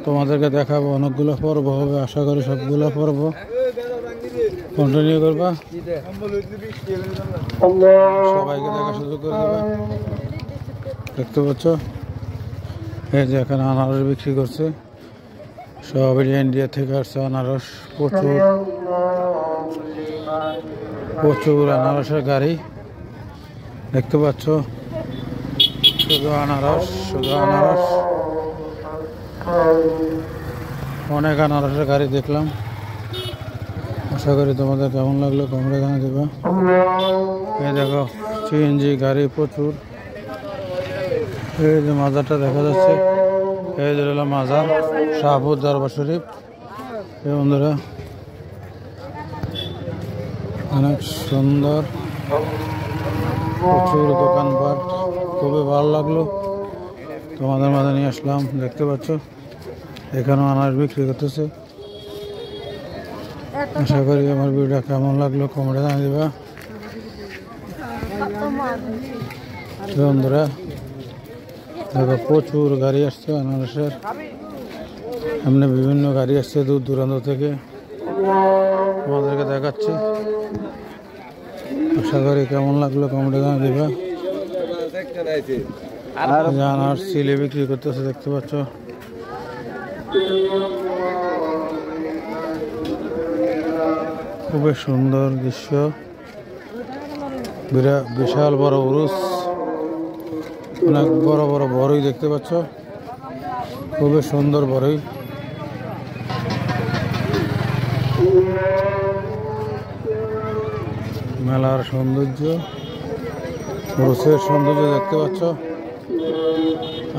তোমাদেরকে দেখাবো, অনেকগুলো পর্ব হবে, আশা করি সবগুলো পর্ব কন্টিনিউ করবা, সবাইকে দেখা সুযোগ করে দেবা। দেখতে পাচ্ছ এই যে এখানে আনারস বিক্রি করছে, সব ইন্ডিয়া থেকে আসছে আনারস, প্রচুর প্রচুর আনারসের গাড়ি দেখতে পাচ্ছ, শুধু আনারস শুধু আনারস, অনেক আনারসের গাড়ি দেখলাম। আশা করি তোমাদের কেমন লাগলো কমেন্টে জানিয়ে দেবে। এই দেখো সিএনজি গাড়ি প্রচুর, এই যে মাজারটা দেখা যাচ্ছে, এই যে হলো মাজার শাহপুর দরবার শরীফ। এই বন্ধুরা অনেক সুন্দর, প্রচুর দোকানপাট, খুবই ভালো লাগলো, তোমাদের মাঝে নিয়ে আসলাম। দেখতে পাচ্ছ এখানেও আনারস বিক্রি করতেছে। আশা করি আমার ভিডিওটা কেমন লাগলো কমেন্টে জানিয়ে দিবা। বন্ধুরা দেখো প্রচুর গাড়ি আসছে আনারসের, এমনি বিভিন্ন গাড়ি আসছে দূর দূরান্ত থেকে, তোমাদেরকে দেখাচ্ছি। আশা করি কেমন লাগলো কমেন্টে জানিয়ে দিবা। আনারস সিলে বিক্রি করতেছে দেখতে পাচ্ছ। খুবই সুন্দর দৃশ্য, বিশাল বড় উরুস, অনেক বড় বড় বড়ই দেখতে পাচ্ছ, খুবই সুন্দর বড়ই। মেলার সৌন্দর্য, উরুসের সৌন্দর্য দেখতে পাচ্ছ।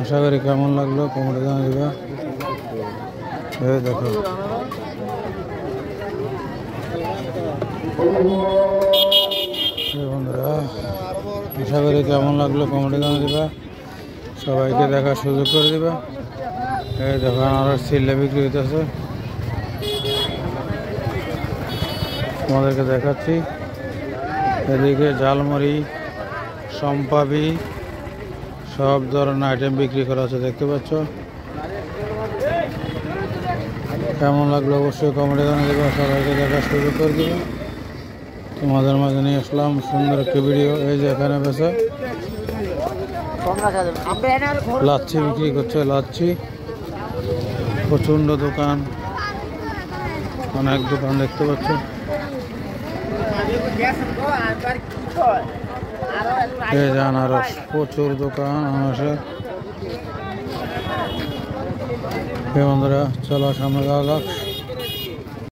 আশা করি কেমন লাগলো কমেন্টে জানিয়ে দিবা। এই দেখো বন্ধুরা, আশা করি কেমন লাগলো কমেন্টে জানিয়ে দিবা, সবাইকে দেখার সুযোগ করে দিবা। এই দেখো আনারস সিলে বিক্রি হইতেছে, তোমাদেরকে দেখাচ্ছি। এদিকে ঝালমুড়ি, সম্পাবি, সব ধরনের আইটেম বিক্রি করা আছে দেখতে পাচ্ছ। কেমন লাগলো অবশ্যই কমেন্টে জানিয়ে দেবে, সবাইকে দেখার সুযোগ করে দিবে। তোমাদের মাঝে নিয়ে আসলাম সুন্দর একটি ভিডিও। এই যে এখানে বেছে লাচ্ছি বিক্রি করছে, লাচ্ছি, প্রচন্ড দোকান, অনেক দোকান দেখতে পাচ্ছ। এই যে আনারস, প্রচুর দোকান আনারসের। বন্ধুরা চলো সামনে যাওয়া যাক।